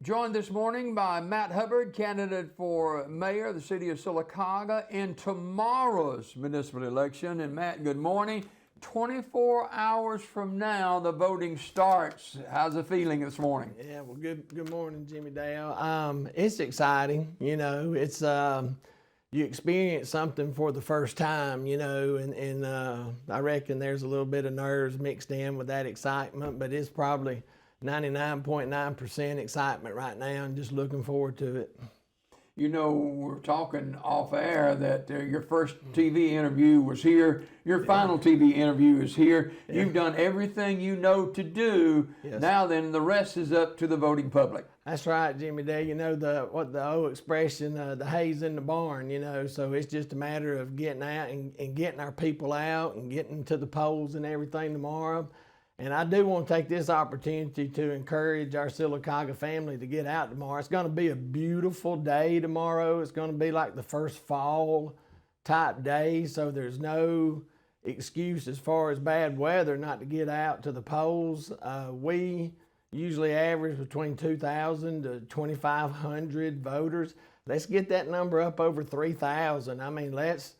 Joined this morning by Matt Hubbard, candidate for mayor of the city of Sylacauga in tomorrow's municipal election. And Matt, good morning. 24 hours from now, the voting starts. How's the feeling this morning? Yeah, well, good morning, Jimmy Dale. It's exciting. It's you experience something for the first time, and I reckon there's a little bit of nerves mixed in with that excitement, but it's probably 99.9% excitement right now, and just looking forward to it. You know, we're talking off air that your first TV interview was here. Your final TV interview is here. Yeah. You've done everything you know to do. Yes. Now then, the rest is up to the voting public. That's right, Jimmy Dale. You know the old expression, the hay's in the barn, so it's just a matter of getting out and getting our people out and getting to the polls and everything tomorrow. And I do want to take this opportunity to encourage our Sylacauga family to get out tomorrow. It's going to be a beautiful day tomorrow. It's going to be like the first fall type day, so there's no excuse as far as bad weather not to get out to the polls. We usually average between 2,000 to 2,500 voters. Let's get that number up over 3,000. I mean, let's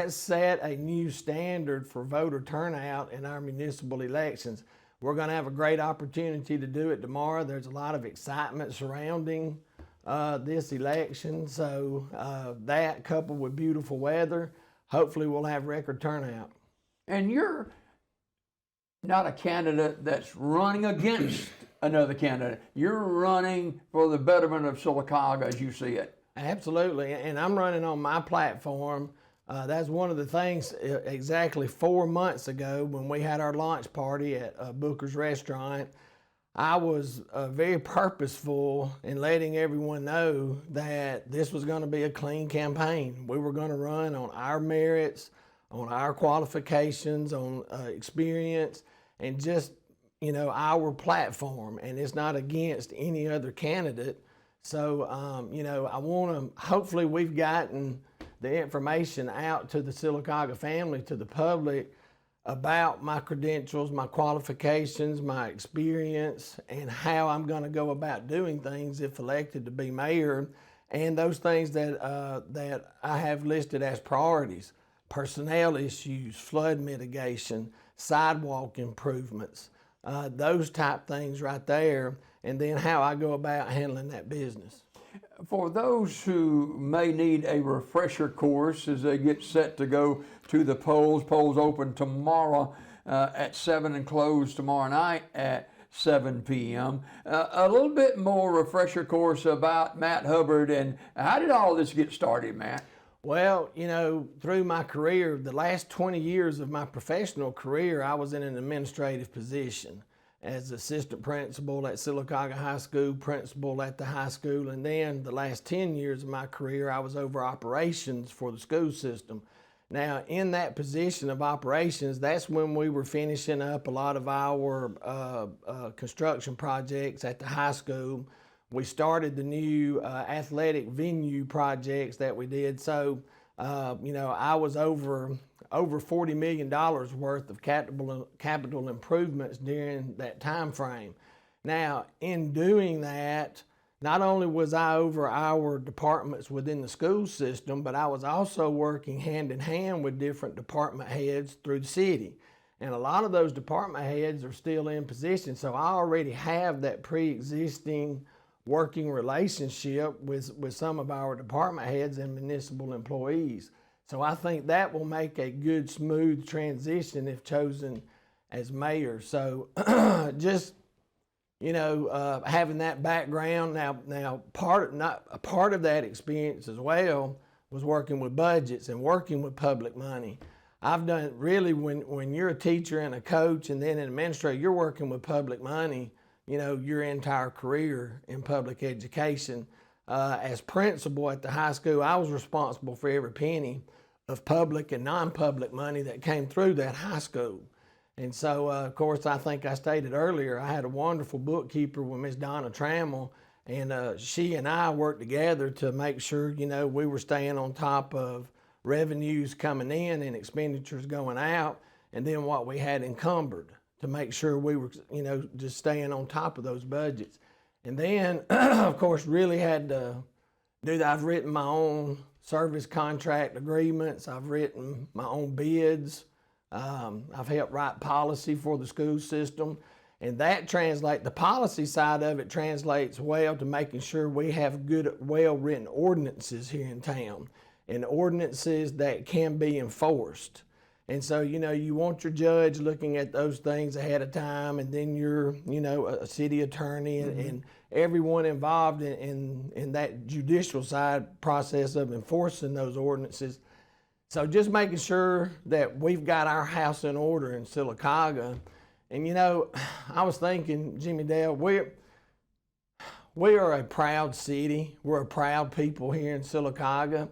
set a new standard for voter turnout in our municipal elections. We're going to have a great opportunity to do it tomorrow. There's a lot of excitement surrounding this election. So that coupled with beautiful weather, hopefully we'll have record turnout. And you're not a candidate that's running against another candidate. You're running for the betterment of Sylacauga as you see it. Absolutely. And I'm running on my platform. That's one of the things exactly 4 months ago when we had our launch party at Booker's Restaurant. I was very purposeful in letting everyone know that this was going to be a clean campaign. We were going to run on our merits, on our qualifications, on experience, and just, our platform. And it's not against any other candidate. So, I want to, hopefully we've gotten the information out to the Sylacauga family, to the public, about my credentials, my qualifications, my experience, and how I'm going to go about doing things if elected to be mayor, and those things that I have listed as priorities: personnel issues, flood mitigation, sidewalk improvements, those type things right there, and then how I go about handling that business. For those who may need a refresher course as they get set to go to the polls open tomorrow at 7 and close tomorrow night at 7 p.m. A little bit more refresher course about Matt Hubbard, and how did all this get started, Matt? Well, through my career, the last 20 years of my professional career, I was in an administrative position as assistant principal at Sylacauga High School, principal at the high school, and then the last 10 years of my career, I was over operations for the school system. Now, in that position of operations, that's when we were finishing up a lot of our construction projects at the high school. We started the new athletic venue projects that we did. So, I was over $40 million worth of capital improvements during that time frame. Now, in doing that, not only was I over our departments within the school system, but I was also working hand in hand with different department heads through the city. And a lot of those department heads are still in position, so I already have that pre-existing working relationship with some of our department heads and municipal employees. So I think that will make a good, smooth transition if chosen as mayor. So just, having that background. Now part of that experience as well was working with budgets and working with public money. I've done really, when you're a teacher and a coach and then an administrator, you're working with public money, your entire career in public education. As principal at the high school, I was responsible for every penny of public and non-public money that came through that high school. And so, of course, I think I stated earlier, I had a wonderful bookkeeper with Miss Donna Trammell, and she and I worked together to make sure, we were staying on top of revenues coming in and expenditures going out, and then what we had encumbered to make sure we were, just staying on top of those budgets. And then, of course, really had to do that. I've written my own service contract agreements. I've written my own bids. I've helped write policy for the school system. And that the policy side of it translates well to making sure we have good, well-written ordinances here in town, and ordinances that can be enforced. And so, you want your judge looking at those things ahead of time, and then your, a city attorney and everyone involved in that judicial side process of enforcing those ordinances. So just making sure that we've got our house in order in Sylacauga. And I was thinking, Jimmy Dale, we are a proud city. We're a proud people here in Sylacauga.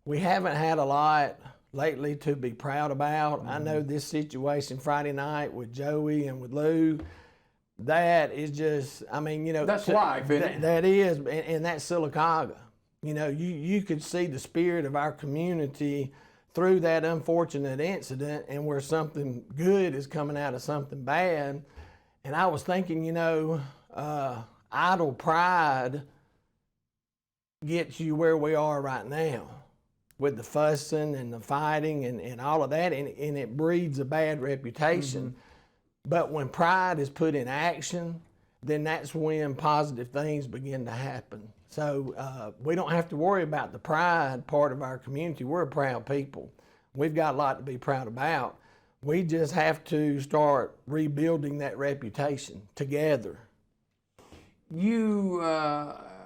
We haven't had a lot lately to be proud about. I know this situation Friday night with Joey and with Lou, that is just, That's life, isn't it? That is, and that's Sylacauga. You could see the spirit of our community through that unfortunate incident, and where something good is coming out of something bad. And I was thinking, idle pride gets you where we are right now with the fussing and the fighting and all of that, and it breeds a bad reputation. But when pride is put in action, then that's when positive things begin to happen. So we don't have to worry about the pride part of our community. We're a proud people. We've got a lot to be proud about. We just have to start rebuilding that reputation together. You,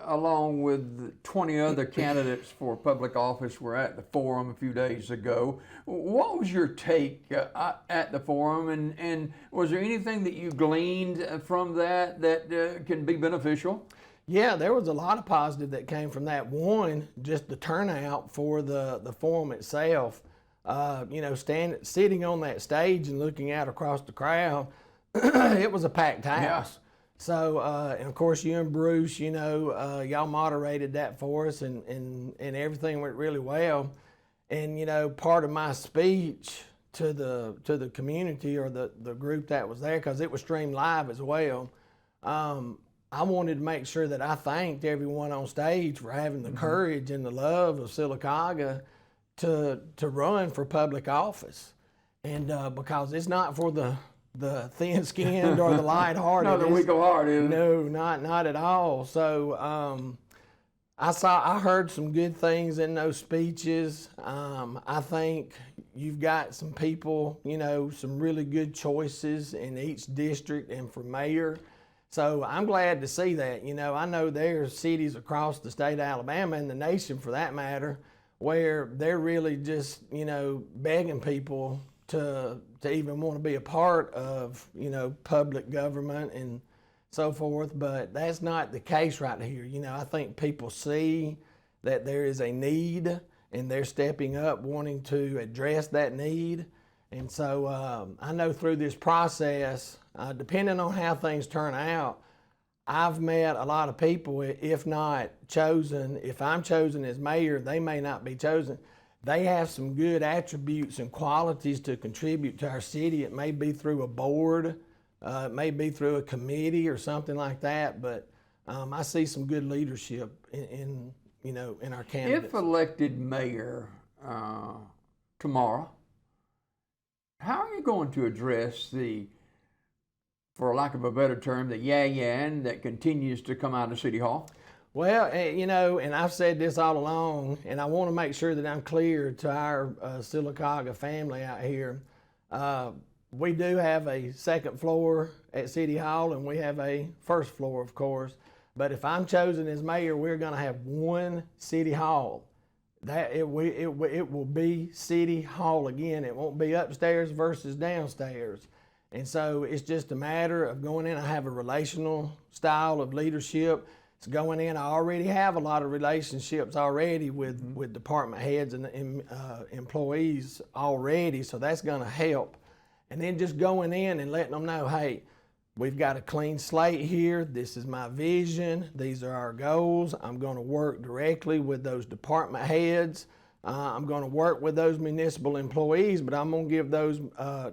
along with 20 other candidates for public office, were at the forum a few days ago. What was your take at the forum, and was there anything that you gleaned from that can be beneficial? Yeah, there was a lot of positive that came from that. One, just the turnout for the forum itself. Sitting on that stage and looking out across the crowd, it was a packed house. Yeah. So, and of course, you and Bruce, y'all moderated that for us, and everything went really well. And part of my speech to the community, or the group that was there, because it was streamed live as well. I wanted to make sure that I thanked everyone on stage for having the courage and the love of Sylacauga to run for public office, and because it's not for the thin-skinned or the light-hearted. No, the weak of heart, is it? No, not at all. So I heard some good things in those speeches. I think you've got some people, some really good choices in each district and for mayor. So I'm glad to see that. I know there's cities across the state of Alabama, and the nation for that matter, where they're really just, begging people to even want to be a part of, public government and so forth. But that's not the case right here. I think people see that there is a need, and they're stepping up wanting to address that need. And so I know through this process, depending on how things turn out, I've met a lot of people, if not chosen. If I'm chosen as mayor, they may not be chosen. They have some good attributes and qualities to contribute to our city. It may be through a board, it may be through a committee or something like that, but I see some good leadership in our candidates. If elected mayor tomorrow, how are you going to address the, for lack of a better term, the yeah-yan that continues to come out of City Hall? Well, and I've said this all along, and I want to make sure that I'm clear to our Sylacauga family out here. We do have a second floor at City Hall, and we have a first floor, of course. But if I'm chosen as mayor, we're going to have one City Hall. That it will be City Hall again. It won't be upstairs versus downstairs. And so it's just a matter of going in. I have a relational style of leadership. It's going in. I already have a lot of relationships already with department heads and employees already, so that's going to help. And then just going in and letting them know, hey, we've got a clean slate here. This is my vision. These are our goals. I'm going to work directly with those department heads. I'm going to work with those municipal employees, but I'm going to give those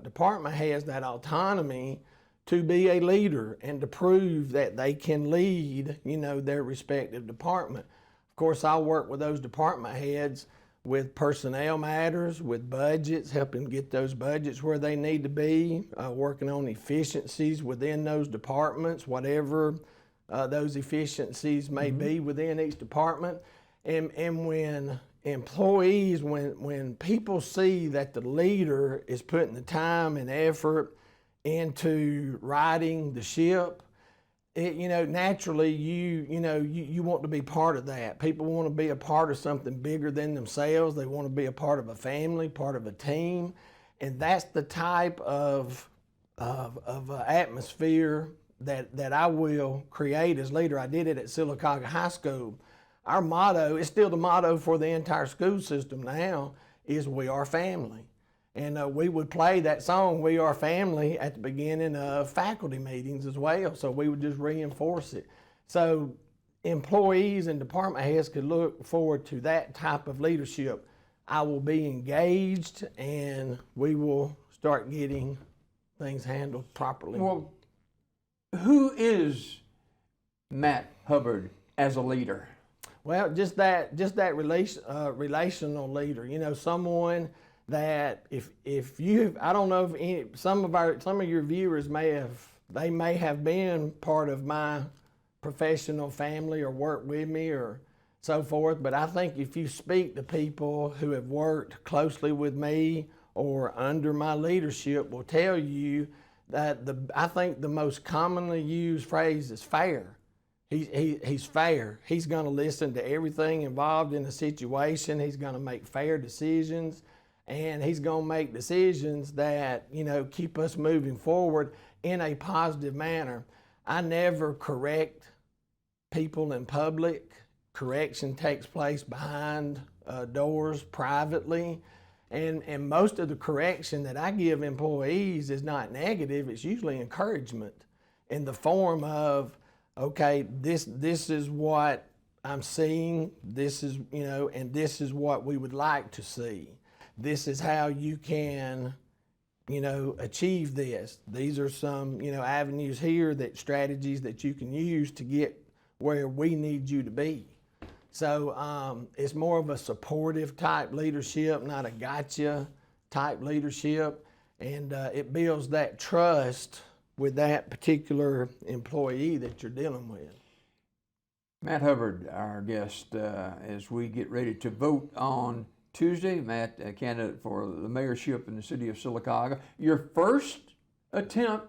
department heads that autonomy to be a leader and to prove that they can lead, their respective department. Of course, I'll work with those department heads with personnel matters, with budgets, helping get those budgets where they need to be, working on efficiencies within those departments, whatever those efficiencies may be within each department. And when employees, when people see that the leader is putting the time and effort into riding the ship, naturally you want to be part of that. People want to be a part of something bigger than themselves. They want to be a part of a family, part of a team, and that's the type of atmosphere that I will create as leader. I did it at Sylacauga High School. Our motto, it's still the motto for the entire school system now, is "We are family." And we would play that song, "We Are Family," at the beginning of faculty meetings as well. So we would just reinforce it. So employees and department heads could look forward to that type of leadership. I will be engaged and we will start getting things handled properly. Well, who is Matt Hubbard as a leader? Well, just that relational leader. Someone that if you, I don't know if some of your viewers may have been part of my professional family or worked with me or so forth, but I think if you speak to people who have worked closely with me or under my leadership will tell you that I think the most commonly used phrase is fair. He's fair. He's going to listen to everything involved in the situation. He's going to make fair decisions. And he's going to make decisions that, keep us moving forward in a positive manner. I never correct people in public. Correction takes place behind doors privately. And most of the correction that I give employees is not negative. It's usually encouragement in the form of, okay, this is what I'm seeing. This is, and this is what we would like to see. This is how you can, achieve this. These are some, avenues here, strategies that you can use to get where we need you to be. So it's more of a supportive type leadership, not a gotcha type leadership. And it builds that trust with that particular employee that you're dealing with. Matt Hubbard, our guest, as we get ready to vote on Tuesday. Matt, a candidate for the mayorship in the city of Sylacauga. Your first attempt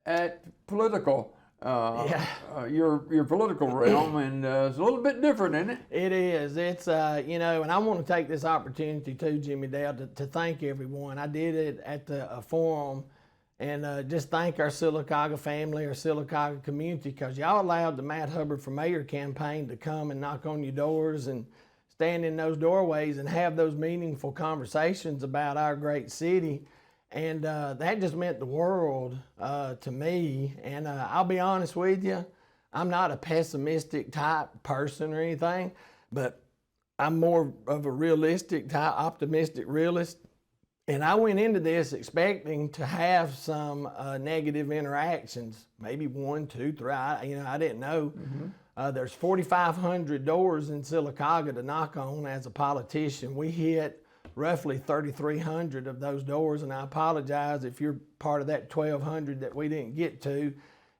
at political, your political realm, and it's a little bit different, isn't it? It is. It's, and I want to take this opportunity too, Jimmy Dale, to thank everyone. I did it at the forum and just thank our Sylacauga family, our Sylacauga community, because y'all allowed the Matt Hubbard for Mayor campaign to come and knock on your doors and stand in those doorways and have those meaningful conversations about our great city. And that just meant the world to me. And I'll be honest with you, I'm not a pessimistic type person or anything, but I'm more of a realistic type, optimistic realist. And I went into this expecting to have some negative interactions, maybe 1, 2, 3. I didn't know. There's 4,500 doors in Sylacauga to knock on as a politician. We hit roughly 3,300 of those doors, and I apologize if you're part of that 1,200 that we didn't get to.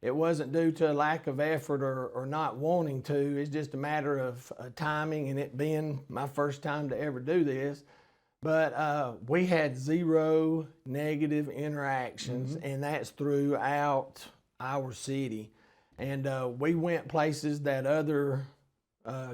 It wasn't due to a lack of effort or not wanting to. It's just a matter of timing and it being my first time to ever do this. But we had 0 negative interactions, and that's throughout our city. And we went places that other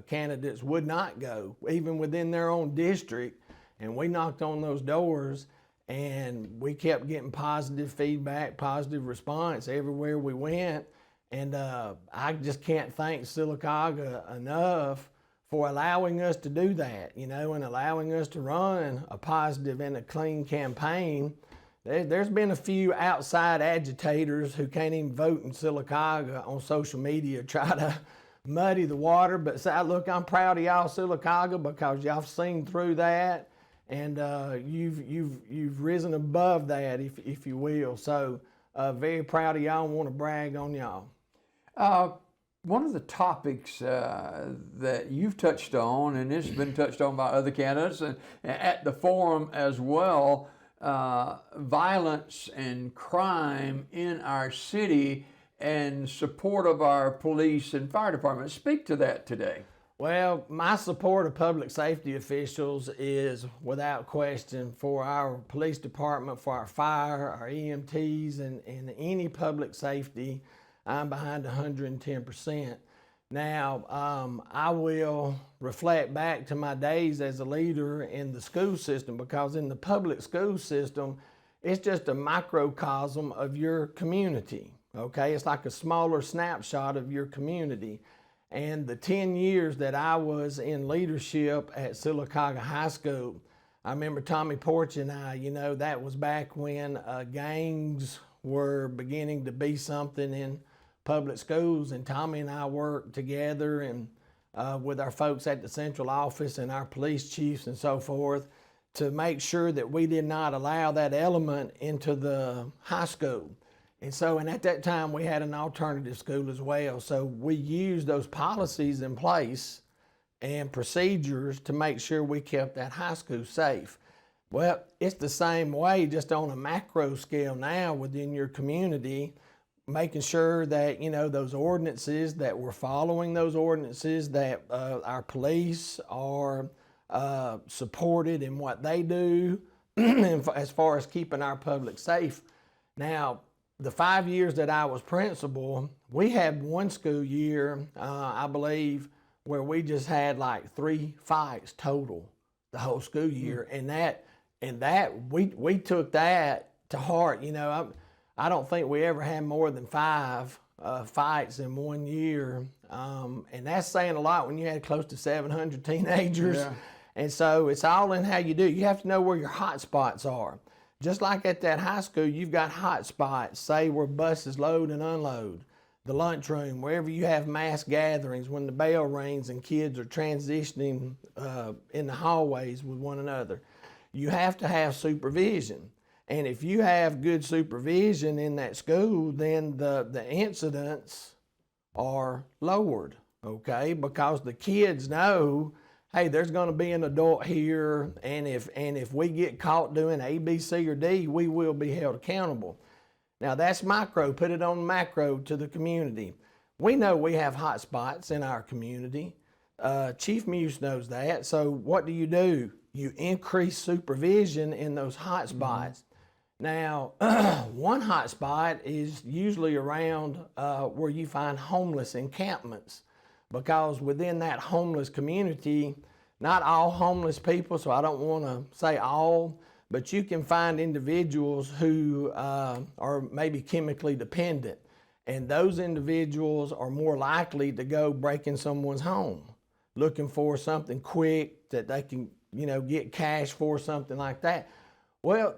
candidates would not go, even within their own district. And we knocked on those doors, and we kept getting positive feedback, positive response everywhere we went. And I just can't thank Sylacauga enough for allowing us to do that, and allowing us to run a positive and a clean campaign. There's been a few outside agitators who can't even vote in Sylacauga on social media try to muddy the water, but say, look, I'm proud of y'all, Sylacauga, because y'all seen through that, and you've risen above that, if you will. So Very proud of y'all and want to brag on y'all. One of the topics that you've touched on, and it's been touched on by other candidates and at the forum as well, violence and crime in our city and support of our police and fire department. Speak to that today. Well, my support of public safety officials is without question for our police department, for our fire, our EMTs, and any public safety. I'm behind 110%. Now, I will reflect back to my days as a leader in the school system, because in the public school system, it's just a microcosm of your community, okay? It's like a smaller snapshot of your community. And the 10 years that I was in leadership at Sylacauga High School, I remember Tommy Porch and I, that was back when gangs were beginning to be something in public schools, and Tommy and I worked together and with our folks at the central office and our police chiefs and so forth to make sure that we did not allow that element into the high school. And at that time we had an alternative school as well. So we used those policies in place and procedures to make sure we kept that high school safe. Well, it's the same way, just on a macro scale now within your community, making sure that, those ordinances, that we're following those ordinances, that our police are supported in what they do as far as keeping our public safe. Now, the 5 years that I was principal, we had one school year, I believe, where we just had like 3 fights total the whole school year. And that we took that to heart. I don't think we ever had more than 5 fights in 1 year. And that's saying a lot when you had close to 700 teenagers. Yeah. And so it's all in how you do. You have to know where your hot spots are. Just like at that high school, you've got hot spots, say where buses load and unload, the lunchroom, wherever you have mass gatherings, when the bell rings and kids are transitioning in the hallways with one another. You have to have supervision. And if you have good supervision in that school, then the incidents are lowered, okay? Because the kids know, hey, there's going to be an adult here, and if we get caught doing A, B, C, or D, we will be held accountable. Now that's micro. Put it on macro to the community. We know we have hot spots in our community. Chief Muse knows that. So what do? You increase supervision in those hot spots. Now, one hot spot is usually around where you find homeless encampments, because within that homeless community, not all homeless people, so I don't want to say all, but you can find individuals who are maybe chemically dependent, and those individuals are more likely to go break in someone's home, looking for something quick that they can, get cash for, something like that. Well,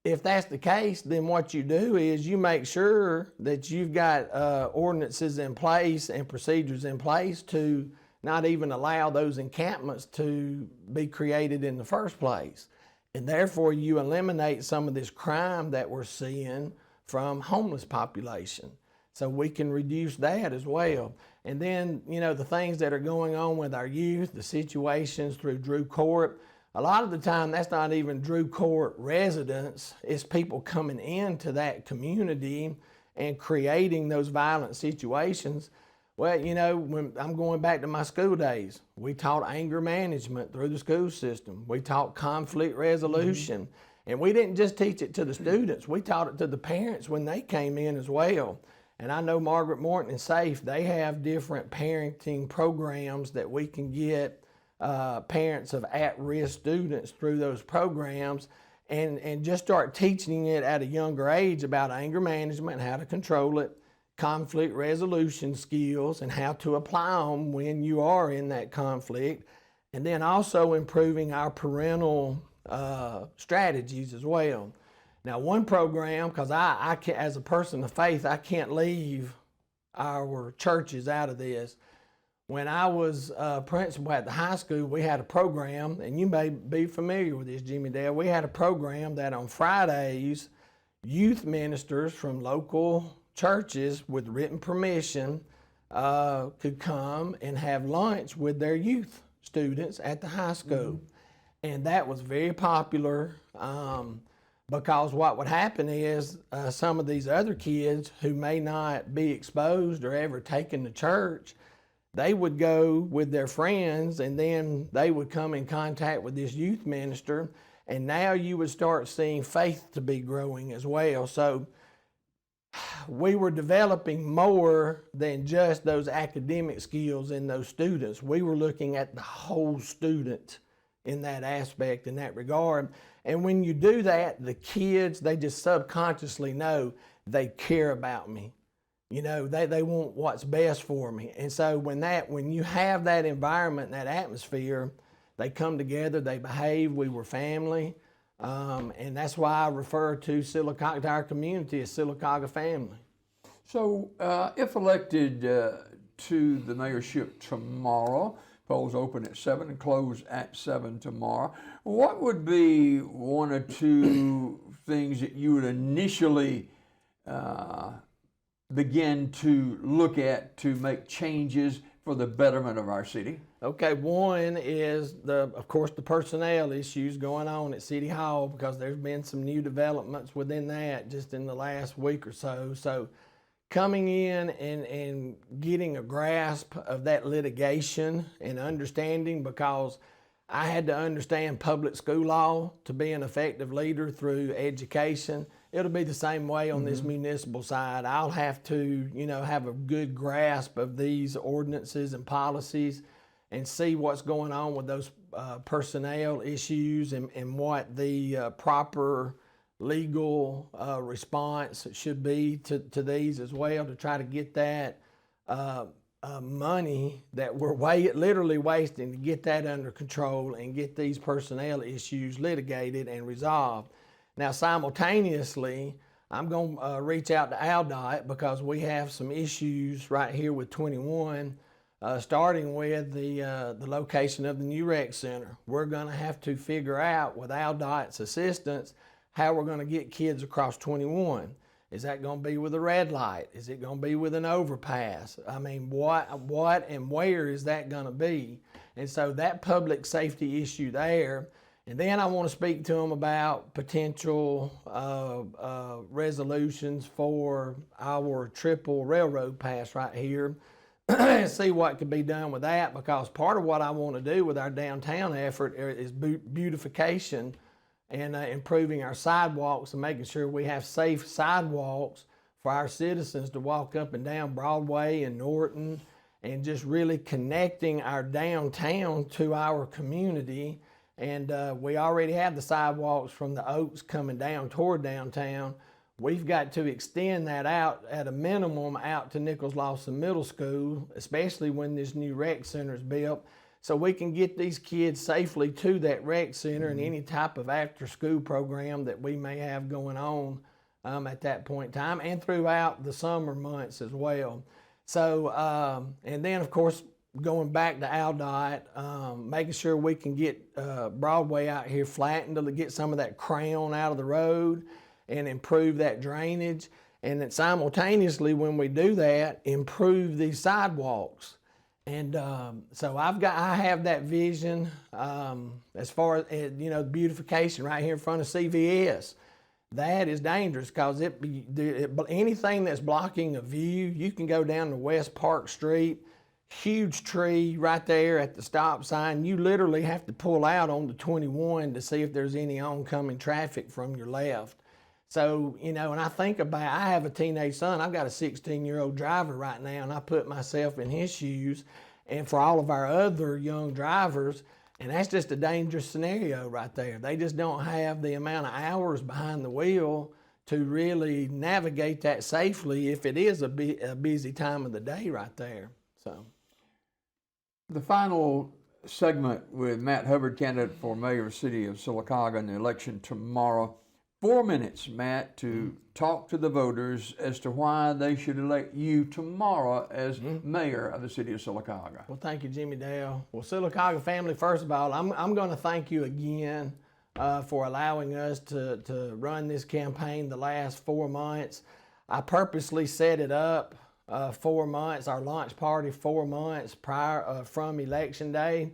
if that's the case, then what you do is you make sure that you've got ordinances in place and procedures in place to not even allow those encampments to be created in the first place. And therefore you eliminate some of this crime that we're seeing from homeless population. So we can reduce that as well. And then, the things that are going on with our youth, the situations through Drew Court, a lot of the time that's not even Drew Court residents, it's people coming into that community and creating those violent situations. Well, when I'm going back to my school days, we taught anger management through the school system. We taught conflict resolution. Mm-hmm. And we didn't just teach it to the students, we taught it to the parents when they came in as well. And I know Margaret Morton and SAFE, they have different parenting programs that we can get parents of at-risk students through those programs and just start teaching it at a younger age about anger management, how to control it, conflict resolution skills, and how to apply them when you are in that conflict. And then also improving our parental strategies as well. Now, one program, because I can't, as a person of faith, I can't leave our churches out of this. When I was principal at the high school, we had a program, and you may be familiar with this, Jimmy Dale. We had a program that on Fridays, youth ministers from local churches with written permission could come and have lunch with their youth students at the high school. And that was very popular because what would happen is some of these other kids who may not be exposed or ever taken to church, they would go with their friends and then they would come in contact with this youth minister, and now you would start seeing faith to be growing as well. So we were developing more than just those academic skills in those students. We were looking at the whole student in that aspect, in that regard. And when you do that, the kids, they just subconsciously know they care about me. You know, they want what's best for me. And so when you have that environment, that atmosphere, they come together, they behave, we were family. And that's why I refer to to our community as Sylacauga family. So if elected to the mayorship tomorrow, polls open at 7 and close at 7 tomorrow, what would be one or two things that you would initially begin to look at to make changes for the betterment of our city? Okay, one is, of course, the personnel issues going on at City Hall, because there's been some new developments within that just in the last week or so. So coming in and getting a grasp of that litigation and understanding, because I had to understand public school law to be an effective leader through education. It'll be the same way on this municipal side. I'll have to, have a good grasp of these ordinances and policies and see what's going on with those personnel issues and what the proper legal response should be to these as well, to try to get that money that we're literally wasting, to get that under control and get these personnel issues litigated and resolved. Now, simultaneously, I'm going to reach out to ALDOT, because we have some issues right here with 21, starting with the location of the new rec center. We're going to have to figure out, with ALDOT's assistance, how we're going to get kids across 21. Is that going to be with a red light? Is it going to be with an overpass? I mean, what and where is that going to be? And so that public safety issue there. And then I want to speak to them about potential resolutions for our triple railroad pass right here, and see what could be done with that, because part of what I want to do with our downtown effort is beautification and improving our sidewalks and making sure we have safe sidewalks for our citizens to walk up and down Broadway and Norton, and just really connecting our downtown to our community. And we already have the sidewalks from the Oaks coming down toward downtown. We've got to extend that out at a minimum out to Nichols Lawson Middle School, especially when this new rec center is built, so we can get these kids safely to that rec center and any type of after-school program that we may have going on at that point in time, and throughout the summer months as well. So, and then of course, going back to ALDOT, making sure we can get Broadway out here flattened to get some of that crown out of the road and improve that drainage. And then simultaneously, when we do that, improve these sidewalks. And so I have that vision as far as, beautification right here in front of CVS. That is dangerous, because anything that's blocking a view, you can go down to West Park Street, huge tree right there at the stop sign. You literally have to pull out on the 21 to see if there's any oncoming traffic from your left. So, and I think about, I have a teenage son. I've got a 16-year-old driver right now, and I put myself in his shoes, and for all of our other young drivers, and that's just a dangerous scenario right there. They just don't have the amount of hours behind the wheel to really navigate that safely if it is a busy time of the day right there. So, the final segment with Matt Hubbard, candidate for mayor of the city of Sylacauga in the election tomorrow. 4 minutes, Matt, to talk to the voters as to why they should elect you tomorrow as mayor of the city of Sylacauga. Well, thank you, Jimmy Dale. Well, Sylacauga family, first of all, I'm going to thank you again for allowing us to run this campaign the last 4 months. I purposely set it up 4 months, our launch party 4 months prior from Election Day.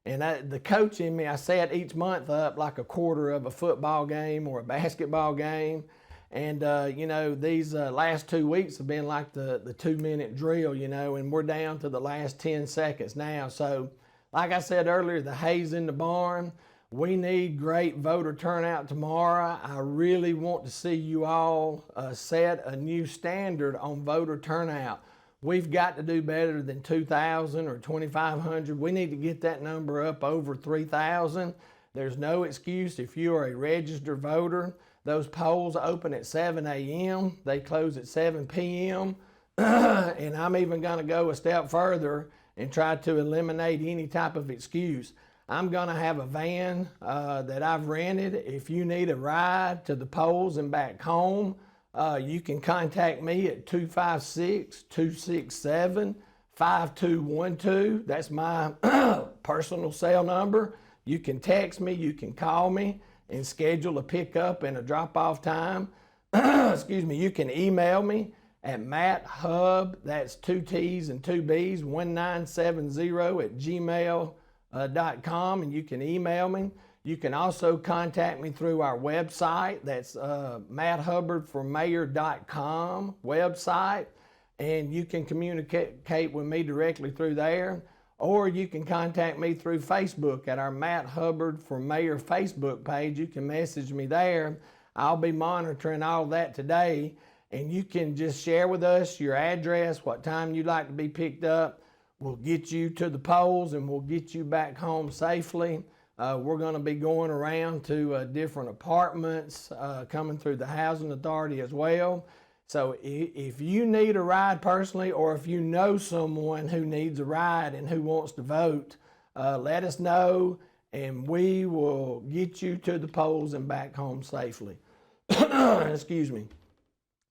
And the coach in me, I set each month up like a quarter of a football game or a basketball game. And, you know, these last 2 weeks have been like the 2-minute drill, you know, and we're down to the last 10 seconds now. So, like I said earlier, the hay's in the barn. We need great voter turnout tomorrow. I really want to see you all set a new standard on voter turnout. We've got to do better than 2,000 or 2,500. We need to get that number up over 3,000. There's no excuse if you are a registered voter. Those polls open at 7 a.m. They close at 7 p.m. And I'm even going to go a step further and try to eliminate any type of excuse. I'm going to have a van that I've rented. If you need a ride to the polls and back home, you can contact me at 256-267-5212. That's my personal cell number. You can text me, you can call me and schedule a pickup and a drop-off time. Excuse me, you can email me at matthub, that's 2 T's and 2 B's, 1970@gmail.com, and you can email me. You can also contact me through our website. That's matthubbardformayor.com website, and you can communicate with me directly through there. Or you can contact me through Facebook at our Matt Hubbard for Mayor Facebook page. You can message me there. I'll be monitoring all that today, and you can just share with us your address, what time you'd like to be picked up. We'll get you to the polls and we'll get you back home safely. We're going to be going around to different apartments, coming through the housing authority as well. So if you need a ride personally, or if you know someone who needs a ride and who wants to vote, let us know and we will get you to the polls and back home safely. Excuse me.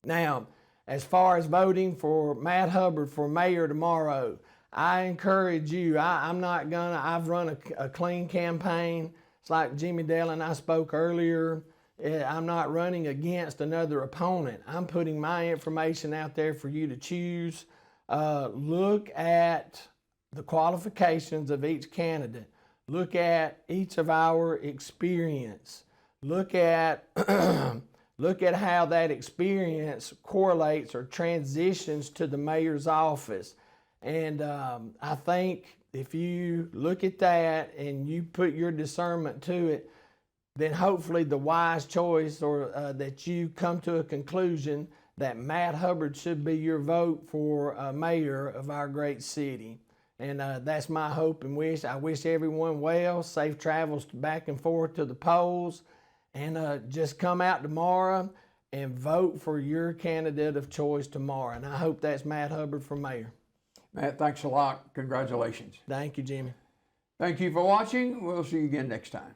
Now, as far as voting for Matt Hubbard for mayor tomorrow, I encourage you. I've run a clean campaign. It's like Jimmy Dale and I spoke earlier. I'm not running against another opponent. I'm putting my information out there for you to choose. Look at the qualifications of each candidate. Look at each of our experience. Look at look at how that experience correlates or transitions to the mayor's office. And I think if you look at that and you put your discernment to it, then hopefully the wise choice, or that you come to a conclusion that Matt Hubbard should be your vote for mayor of our great city. And that's my hope and wish. I wish everyone well, safe travels back and forth to the polls, and just come out tomorrow and vote for your candidate of choice tomorrow. And I hope that's Matt Hubbard for mayor. Matt, thanks a lot. Congratulations. Thank you, Jimmy. Thank you for watching. We'll see you again next time.